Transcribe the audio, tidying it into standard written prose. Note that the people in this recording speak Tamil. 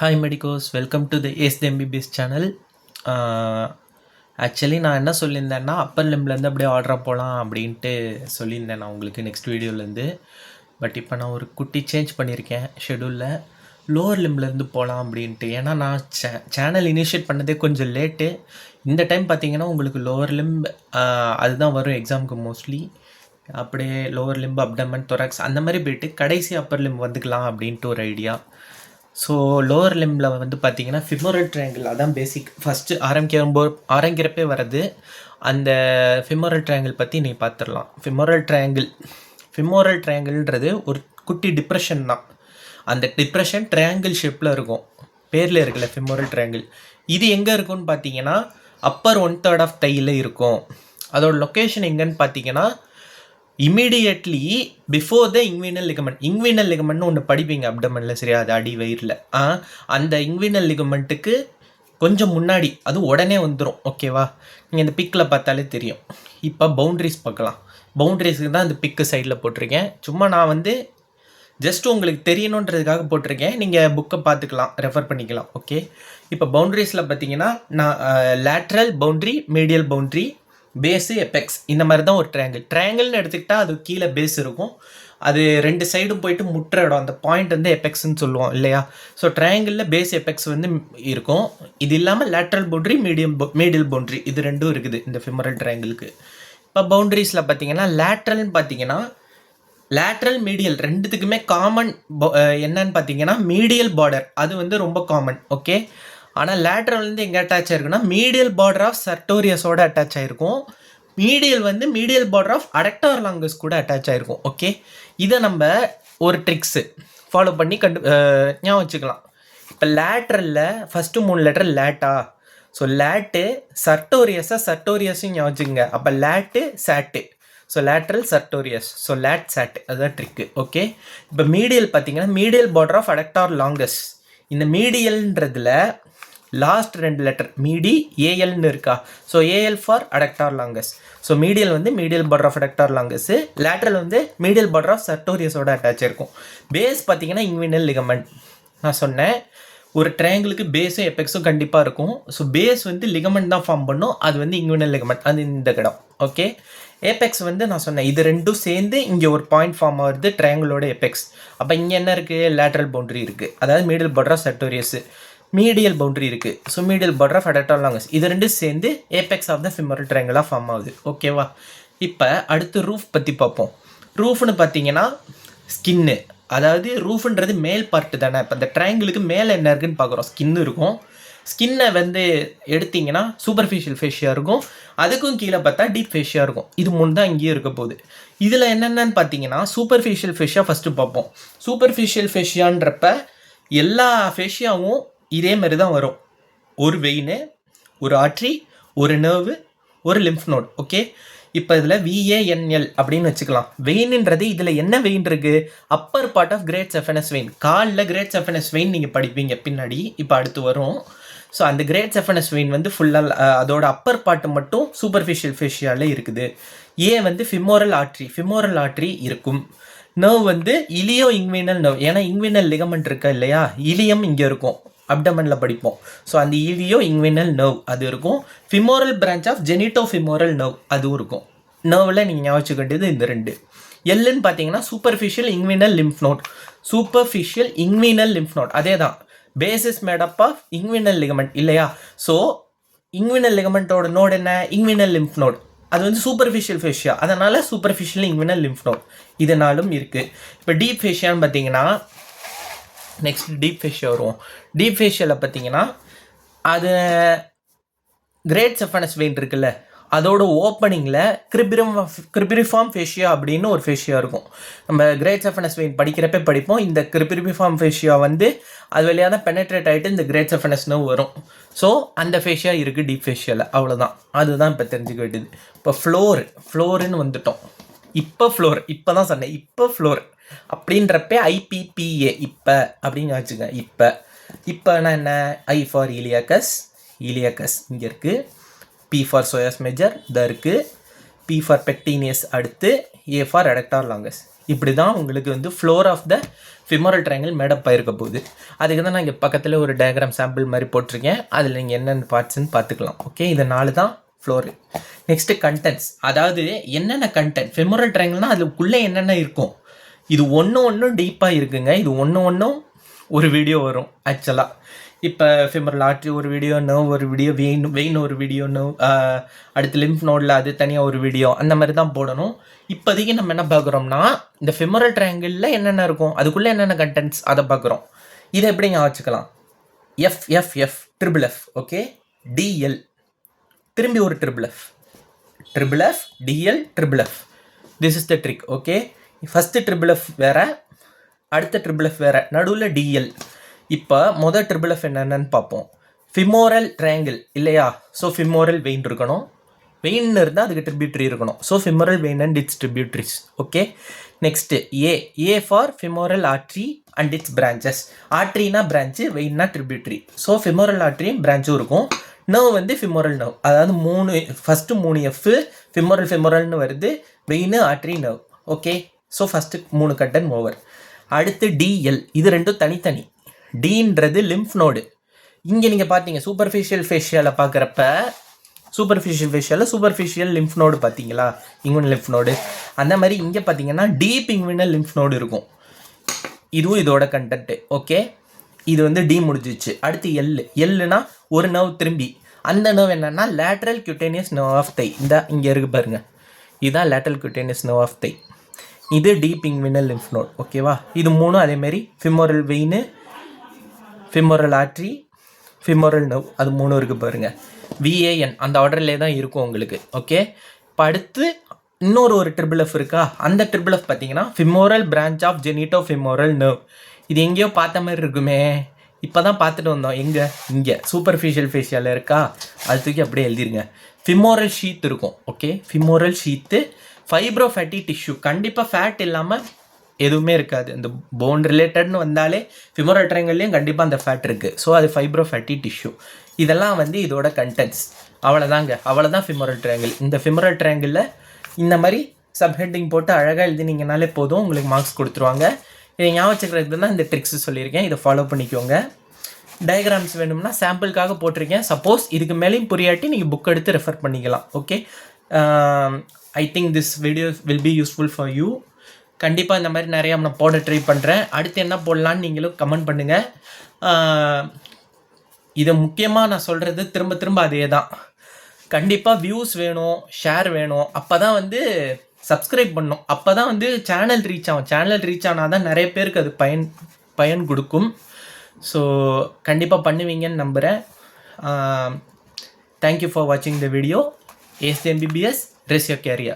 Hi medicos, welcome to the ace the MBBS channel. Actually நான் என்ன சொல்லியிருந்தேன்னா, அப்பர் லிம்ப்லேருந்து அப்படியே ஆர்டராக போகலாம் அப்படின்ட்டு சொல்லியிருந்தேன் நான் உங்களுக்கு நெக்ஸ்ட் வீடியோலேருந்து. பட் இப்போ நான் ஒரு குட்டி சேஞ்ச் பண்ணியிருக்கேன் ஷெடியூலில். லோவர் லிம்ப்லேருந்து போகலாம் அப்படின்ட்டு. ஏன்னா நான் சேனல் இனிஷியேட் பண்ணதே கொஞ்சம் லேட்டு. இந்த டைம் பார்த்தீங்கன்னா உங்களுக்கு லோவர் லிம்ப் அதுதான் வரும் எக்ஸாமுக்கு மோஸ்ட்லி. அப்படியே லோவர் லிம்ப், அப்டமன், தொராக்ஸ் அந்த மாதிரி போய்ட்டு கடைசி அப்பர் லிம்ப் வந்துக்கலாம் அப்படின்ட்டு ஒரு ஐடியா. ஸோ லோவர் லிம்பில் வந்து பார்த்தீங்கன்னா ஃபிமோரல் ட்ரையாங்கிள், அதான் பேசிக். ஃபஸ்ட்டு ஆரம்பிக்கிறப்பே வர்றது அந்த ஃபிமோரல் ட்ரையாங்கிள் பற்றி நீ பார்த்துடலாம். ஃபிமோரல் ட்ரையாங்கிள்ன்றது ஒரு குட்டி டிப்ரெஷன் தான். அந்த டிப்ரெஷன் ட்ரையாங்கிள் ஷேப்பில் இருக்கும். பேரில் இருக்குல்ல ஃபிமோரல் ட்ரையாங்கிள். இது எங்கே இருக்குன்னு பார்த்தீங்கன்னா அப்பர் 1/3 ஆஃப் தையில் இருக்கும். அதோட லொக்கேஷன் எங்கன்னு பார்த்தீங்கன்னா இமீடியட்லி பிஃபோர் த இங்வீனல் லிகமெண்ட். இங்வீனல் லிகமெண்ட்னு ஒன்று படிப்பீங்க அப்டமனில், சரியா? அது அடி வயிறில். அந்த இங்வீனல் லிகமெண்ட்டுக்கு கொஞ்சம் முன்னாடி, அது உடனே வந்துடும். ஓகேவா? நீங்கள் இந்த பிக்கில் பார்த்தாலே தெரியும். இப்போ பவுண்ட்ரிஸ் பார்க்கலாம். பவுண்ட்ரிஸுக்கு தான் இந்த பிக்கு சைடில் போட்டிருக்கேன். சும்மா நான் வந்து ஜஸ்ட் உங்களுக்கு தெரியணுன்றதுக்காக போட்டிருக்கேன். நீங்கள் புக்கை பார்த்துக்கலாம், ரெஃபர் பண்ணிக்கலாம். ஓகே, இப்போ பவுண்ட்ரிஸில் பார்த்தீங்கன்னா நான் lateral boundary, medial boundary, base, apex, இந்த மாதிரி தான் ஒரு ட்ரையாங்கிள்னு எடுத்துக்கிட்டால் அது கீழே பேஸ் இருக்கும். அது ரெண்டு சைடும் போயிட்டு முட்டுற இடம், அந்த பாயிண்ட் வந்து எபெக்ஸ்ன்னு சொல்லுவோம் இல்லையா? ஸோ ட்ரையாங்கிளில் பேஸ், எபெக்ஸ் வந்து இருக்கும். இது இல்லாமல் லேட்ரல் பவுண்ட்ரி, மீடியல் பவுண்ட்ரி, இது ரெண்டும் இருக்குது இந்த ஃபிமரல் ட்ரையாங்கிளுக்கு. இப்போ பவுண்ட்ரிஸில் பார்த்தீங்கன்னா லேட்ரல்னு பார்த்தீங்கன்னா லேட்ரல், மீடியல் ரெண்டுத்துக்குமே காமன் என்னன்னு பார்த்தீங்கன்னா மீடியல் பார்டர், அது வந்து ரொம்ப காமன். ஓகே, ஆனால் லேட்ரல் வந்து எங்கே அட்டாச் ஆயிருக்குன்னா மீடியல் பார்டர் ஆஃப் சர்டோரியஸோட அட்டாச் ஆகிருக்கும். மீடியல் வந்து medial border of adductor longus கூட அட்டாச் ஆகிருக்கும். ஓகே, இதை நம்ம ஒரு ட்ரிக்ஸு ஃபாலோ பண்ணி ஞாபகம் வச்சுக்கலாம். இப்போ லேட்ரலில் ஃபஸ்ட்டு 3 லெட்டர் லேட்டா? ஸோ லேட்டு, சர்டோரியஸும் ஞாபகம் வச்சுக்கோங்க. அப்போ late, sat. So lateral, sartorius, so late, sat, அதுதான் ட்ரிக்கு. ஓகே, இப்போ மீடியல் பார்த்தீங்கன்னா medial border of adductor longus. இந்த மீடியல்ன்றதுல லாஸ்ட் 2 லெட்டர் மீடி, ஏஎல்னு இருக்கா? So AL for adductor longus. So medial வந்து medial border of adductor longus, lateral வந்து மீடியல் பார்டர் ஆஃப் சர்டோரியஸோட அட்டாச் இருக்கும். பேஸ் பார்த்தீங்கன்னா இங்வீனல் லிகமெண்ட். நான் சொன்னேன் ஒரு ட்ரையாங்கிளுக்கு பேஸும் எபெக்ஸும் கண்டிப்பாக இருக்கும். ஸோ பேஸ் வந்து லிகமெண்ட் தான் ஃபார்ம் பண்ணும், அது வந்து இங்வீனல் லிகமெண்ட், அது இந்த இடம். ஓகே, ஏபெக்ஸ் வந்து நான் சொன்னேன் இது ரெண்டும் சேர்ந்து இங்கே ஒரு பாயிண்ட் ஃபார்ம் ஆகுது, ட்ரையாங்கிளோட எபெக்ஸ். அப்போ இங்கே என்ன இருக்குது? லேட்ரல் பவுண்ட்ரி இருக்குது, அதாவது medial border of sartorius. Medial boundary இருக்குது, so medial border of adductor longus. இது ரெண்டும் சேர்ந்து ஏபெக்ஸ் ஆஃப் த ஃபிமரல் ட்ரையாங்கிளாக ஃபார்ம் ஆகுது. ஓகேவா? இப்போ அடுத்து ரூஃப் பற்றி பார்ப்போம். ரூஃப்னு பார்த்தீங்கன்னா ஸ்கின்னு, அதாவது ரூஃப்ன்றது மேல் பார்ட்டு தானே. இப்போ இந்த ட்ரையாங்கிளுக்கு மேலே என்ன இருக்குன்னு பார்க்குறோம், ஸ்கின்னு இருக்கும். ஸ்கின்னை வந்து எடுத்திங்கன்னா சூப்பர்ஃபிஷியல் ஃபேஷியா இருக்கும், அதுக்கும் கீழே பார்த்தா டீப் ஃபேஷியா இருக்கும். இது 3 தான் இங்கேயும் இருக்க போகுது. இதில் என்னென்னு பார்த்தீங்கன்னா சூப்பர்ஃபிஷியல் ஃபேஷியா ஃபஸ்ட்டு பார்ப்போம். சூப்பர்ஃபிஷியல் ஃபேஷியான்றப்ப எல்லா ஃபேஷியாவும் இதே மாதிரி தான் வரும். ஒரு வெயின், ஒரு ஆர்ட்ரி, ஒரு நர்வு, ஒரு லிம்ஃப் நோட். ஓகே, இப்போ இதில் VANL அப்படின்னு வச்சுக்கலாம். வெயின்ன்றது இதில் என்ன வெயின் இருக்குது? Upper part of great saphenous vein. காலில் கிரேட் செஃபனஸ் வெயின் நீங்கள் படிப்பீங்க பின்னாடி, இப்போ அடுத்து வரும். ஸோ அந்த கிரேட் செஃபனஸ் வெயின் வந்து ஃபுல்லாக அதோட அப்பர் பார்ட்டு மட்டும் சூப்பர்ஃபிஷியல் ஃபேஷியாவில் இருக்குது. வந்து ஃபிமோரல் ஆர்ட்ரி இருக்கும். நர்வ் வந்து இலியோ இங்வீனல் நர்வ், ஏன்னா இங்வீனல் லிகமெண்ட் இருக்கா இல்லையா? இலியம் இங்கே இருக்கும், அப்டமனில் படிப்போம். ஸோ அந்த இலியோ இங்வீனல் நர்வ் அது இருக்கும். Femoral branch of genito femoral nerve அதுவும் இருக்கும். நர்வில் நீங்கள் ஞாபகம் வச்சுக்க வேண்டியது இந்த 2. எல்லுன்னு பார்த்தீங்கன்னா சூப்பர்ஃபிஷியல் இங்வீனல் லிம்ஃப் நோட். அதே தான், base is made up of inguinal ligament இல்லையா? ஸோ இங்வீனல் லிகமெண்ட்டோட நோட் என்ன? Inguinal lymph node. அது வந்து சூப்பர்ஃபிஷியல் ஃபேஷியா, அதனால் சூப்பர்ஃபிஷியல் இங்வீனல் லிம்ஃப் நோட் இதனாலும் இருக்குது. இப்போ டீப் ஃபேஷியான்னு பார்த்தீங்கன்னா நெக்ஸ்ட் டீப் ஃபேஷியா வருவோம். டீப் ஃபேஷியாவில் பார்த்தீங்கன்னா அது கிரேட் செஃபனஸ் வெயின் இருக்குல்ல, அதோட ஓப்பனிங்கில் கிரிபிரிஃபார்ம் ஃபேஷியா அப்படின்னு ஒரு ஃபேஷியா இருக்கும். நம்ம கிரேட் செஃபனஸ் வெயின் படிக்கிறப்ப படிப்போம். இந்த கிரிபிரிஃபார்ம் ஃபேஷியா வந்து அது வழியாக தான் பெனட்ரேட் ஆகிட்டு இந்த கிரேட் செஃபனஸ் நர்வ் வரும். ஸோ அந்த ஃபேஷியா இருக்குது டீப் ஃபேஷியாவில். அவ்வளோதான், அதுதான் இப்போ தெரிஞ்சுக்க வேண்டியது. இப்போ ஃப்ளோருன்னு வந்துட்டோம். இப்போ தான் சொன்னேன், இப்போ ஃப்ளோர் அப்படின்றப்ப IPPA இப்போ அப்படின்னு வச்சுக்கேன். இப்போனா என்ன? I ஃபார் இலியாக்கஸ் இங்கே இருக்குது. P ஃபார் சோயாஸ் மேஜர் இதாக இருக்குது. P ஃபார் பெக்டீனியஸ் அடுத்து, A ஃபார் அடக்டார் லாங்கஸ் இப்படி தான் உங்களுக்கு வந்து floor of the femoral triangle made up ஆயிருக்க போகுது. அதுக்கு தான் நான் இங்கே பக்கத்தில் ஒரு டயக்ராம் சாம்பிள் மாதிரி போட்டிருக்கேன். அதில் நீங்கள் என்னென்ன பார்ட்ஸ்ன்னு பார்த்துக்கலாம். ஓகே, இது 4 தான் ஃப்ளோரு. நெக்ஸ்ட்டு கண்டென்ட்ஸ், அதாவது என்னென்ன கண்டென்ட் ஃபிமோரல் ட்ரையாங்கிள்னால் அதுக்குள்ளே என்னென்ன இருக்கும். இது ஒன்றும் டீப்பாக இருக்குங்க. இது ஒன்றும் ஒரு வீடியோ வரும் ஆக்சுவலாக. இப்போ ஃபிமரல் ஆர்ட்ரி ஒரு வீடியோ, நர்வ் ஒரு வீடியோ, வெயின் ஒரு வீடியோ, நர்வ் அடுத்து லிம்ஃப் நோடில் அது தனியாக ஒரு வீடியோ, அந்த மாதிரி தான் போடணும். இப்போதைக்கு நம்ம என்ன பார்க்குறோம்னா இந்த ஃபிமரல் ட்ரையாங்கிளில் என்னென்ன இருக்கும், அதுக்குள்ளே என்னென்ன கண்டென்ட்ஸ் அதை பார்க்குறோம். இதை எப்படிங்க வச்சுக்கலாம்? F triple F, okay, DL, திரும்பி ஒரு triple F, DL, triple F. This is the trick. Okay, first triple F வேறு, அடுத்த ட்ரிபிள் எஃப் வேறு, நடுவில் டிஎல். இப்போ மொதல் ட்ரிபிள் எஃப் என்னென்னு பார்ப்போம். ஃபிமோரல் ட்ரையாங்கிள் இல்லையா? ஸோ ஃபிமோரல் வெயின் இருக்கணும். வெயின் இருந்தால் அதுக்கு ட்ரிபியூட்ரி இருக்கணும். So femoral vein and its tributaries. Okay, next a for femoral artery and its branches. ஆர்ட்ரினா பிரான்ச்சு, வெயின்னா ட்ரிபியூட்ரி. ஸோ ஃபிமோரல் ஆர்ட்ரியும் பிரான்ச்சும் இருக்கும். நர்வ் வந்து ஃபிமோரல் நர்வ், அதாவது ஃபஸ்ட்டு 3 எஃப் ஃபிமோரல்னு வருது, vein, artery, nerve. Okay, so first 3 கட்டன் ஓவர். அடுத்து டிஎல், இது ரெண்டும் தனித்தனி. டீன்றது லிம்ஃப் நோடு. இங்கே நீங்கள் பார்த்தீங்க சூப்பர்ஃபிஷியல் ஃபேஷியலை பார்க்குறப்ப சூப்பர்ஃபிஷியல் லிம்ஃப் நோடு பார்த்தீங்களா, இங்குவன் லிம்ஃப் நோடு. அந்த மாதிரி இங்கே பார்த்தீங்கன்னா டீப் இங்குவினல் லிம்ஃப் நோடு இருக்கும். இதுவும் இதோட கண்டென்ட்டு. ஓகே, இது வந்து டி முடிஞ்சிச்சு. அடுத்து எல்லுனா ஒரு நர்வ் திரும்பி, அந்த நர்வ் என்னன்னா lateral cutaneous nerve of thigh. இந்த இங்கே இருக்கு பாருங்க, இதுதான் lateral cutaneous nerve of thigh. இது டீப் இங்குவினல் லிம்ஃப் நோட். ஓகேவா? இது 3 அதேமாரி femoral vein, femoral artery, femoral nerve, அது 3 இருக்குது பாருங்கள். விஏஎன் அந்த ஆர்டர்லே தான் இருக்கும் உங்களுக்கு. ஓகே, இப்போ அடுத்து ஒரு ட்ரிபிள் எஃப் இருக்கா? அந்த ட்ரிபிள் எஃப் பார்த்தீங்கன்னா femoral branch of genito femoral nerve. இது எங்கேயோ பார்த்த மாதிரி இருக்குமே, இப்போ தான் பார்த்துட்டு வந்தோம். இங்கே சூப்பர்ஃபிஷியல் ஃபேஷியல் இருக்கா, அது தூக்கி அப்படியே எழுதிருங்க. ஃபிமோரல் ஷீத் இருக்கும். Okay, femoral ஷீத்து, fibro fatty tissue. கண்டிப்பாக ஃபேட் இல்லாமல் எதுவுமே இருக்காது. இந்த போன் ரிலேட்டட்னு வந்தாலே ஃபிமோரல் ட்ரையாங்கிள்லேயும் கண்டிப்பாக அந்த ஃபேட் இருக்குது. ஸோ அது ஃபைப்ரோ ஃபேட்டி டிஷ்யூ. இதெல்லாம் வந்து இதோட கண்டென்ட்ஸ். அவ்வளோதான் ஃபிமோரல் ட்ரையாங்கிள். இந்த ஃபிமோரல் ட்ரையாங்கிளில் இந்த மாதிரி சப்ஹெட்டிங் போட்டு அழகாக எழுதினீங்கனாலே போதும், உங்களுக்கு மார்க்ஸ் கொடுத்துருவாங்க. இதை ஞாபகம் வச்சுக்கிறதுக்கு தான் இந்த ட்ரிக்ஸ் சொல்லியிருக்கேன். இதை ஃபாலோ பண்ணிக்கோங்க. டயக்ராம்ஸ் வேணும்னா சாம்பிளுக்காக போட்டிருக்கேன். சப்போஸ் இதுக்கு மேலேயும் புரியாட்டி நீங்கள் புக் எடுத்து ரெஃபர் பண்ணிக்கலாம். Okay, I think this video will be useful for you. கண்டிப்பாக இந்த மாதிரி நிறையா நான் போட ட்ரை பண்ணுறேன். அடுத்து என்ன போடலான்னு நீங்களும் கமெண்ட் பண்ணுங்கள். இதை முக்கியமாக நான் சொல்கிறது திரும்ப அதே தான். கண்டிப்பாக வியூஸ் வேணும், ஷேர் வேணும். அப்போ தான் வந்து சப்ஸ்கிரைப் பண்ணணும். அப்போ தான் வந்து சேனல் ரீச் ஆகும். சேனல் ரீச் ஆனால் தான் நிறைய பேருக்கு அது பயன் கொடுக்கும். ஸோ கண்டிப்பாக பண்ணுவீங்கன்னு நம்புகிறேன். தேங்க்யூ ஃபார் வாட்சிங் the video. ASD MBBS, raise your career.